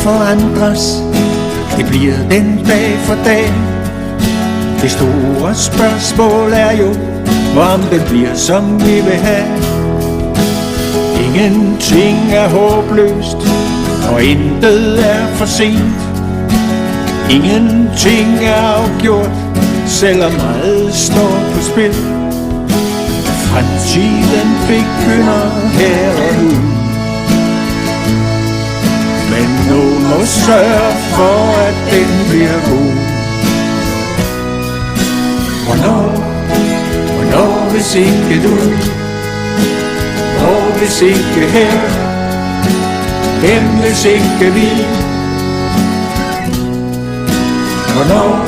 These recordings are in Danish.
forandres. Det bliver den dag for dag. Det store spørgsmål er jo, om den bliver som vi vil have. Ingenting er håbløst, og intet er for sent. Ingenting er afgjort, selvom meget står på spil. Fremtiden begynder her og nu. Men nogen må sørge for, at den bliver god. Hvornår hvis ikke du? Hvor hvis ikke her? Hvem hvis ikke vi? Hvornår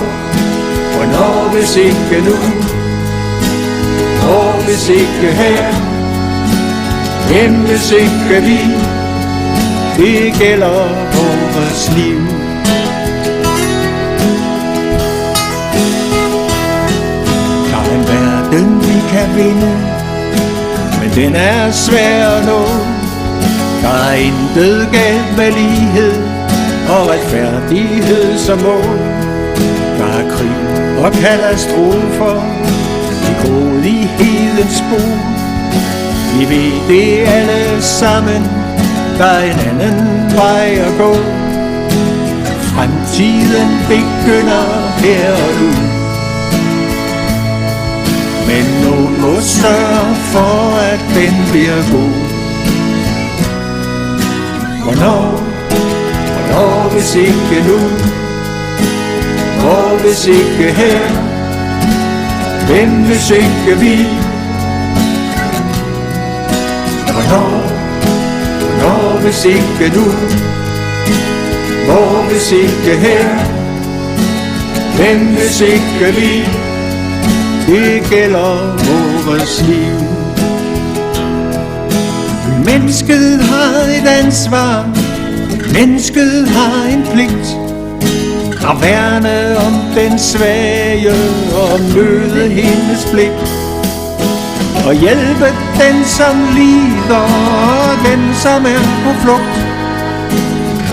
hvis ikke nu? Hvor hvis ikke her? Hvem hvis ikke vi? Det gælder vores liv. Der er en verden vi kan vinde, men den er svær at nå. Der er intet galt med lighed og retfærdighed som mål. Der er krig og katastrofer i grådighedens spor. Vi ved det alle sammen, der er en anden vej at gå. Fremtiden begynder her og nu. Men nogen må sørge for, at den bliver god. Hvornår hvis ikke nu? Hvor hvis ikke her? Hvem hvis ikke vi? Hvornår hvis ikke nu? Hvor hvis ikke her? Hvem hvis ikke vi? Det gælder vores liv. Mennesket har et ansvar. Mennesket har en pligt at værne om den svage og møde hendes blik. Og hjælpe den som lider og den som er på flugt.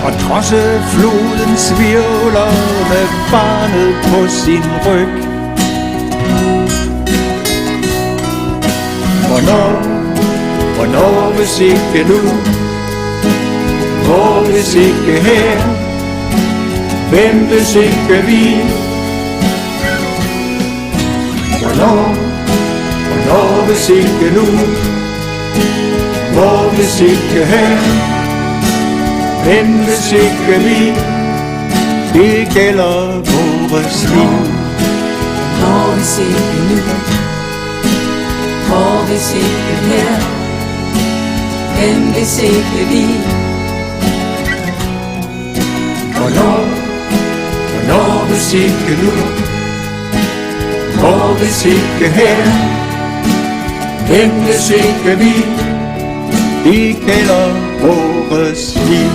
Og trodse flodens hvirvler med barnet på sin ryg. Hvornår hvis ikke nu? Hvor hvis ikke her? Hvem hvis ikke vi? Hvornår hvis ikke nu? Hvor hvis ikke her? Hvem hvis ikke vi? Det gælder vores liv. Hvor hvis ikke nu? Hvor hvis ikke her? Hvem hvis ikke vi? Hvornår hvis ikke nu? Hvor hvis ikke her? Hvem hvis ikke vi? Det gælder vores liv.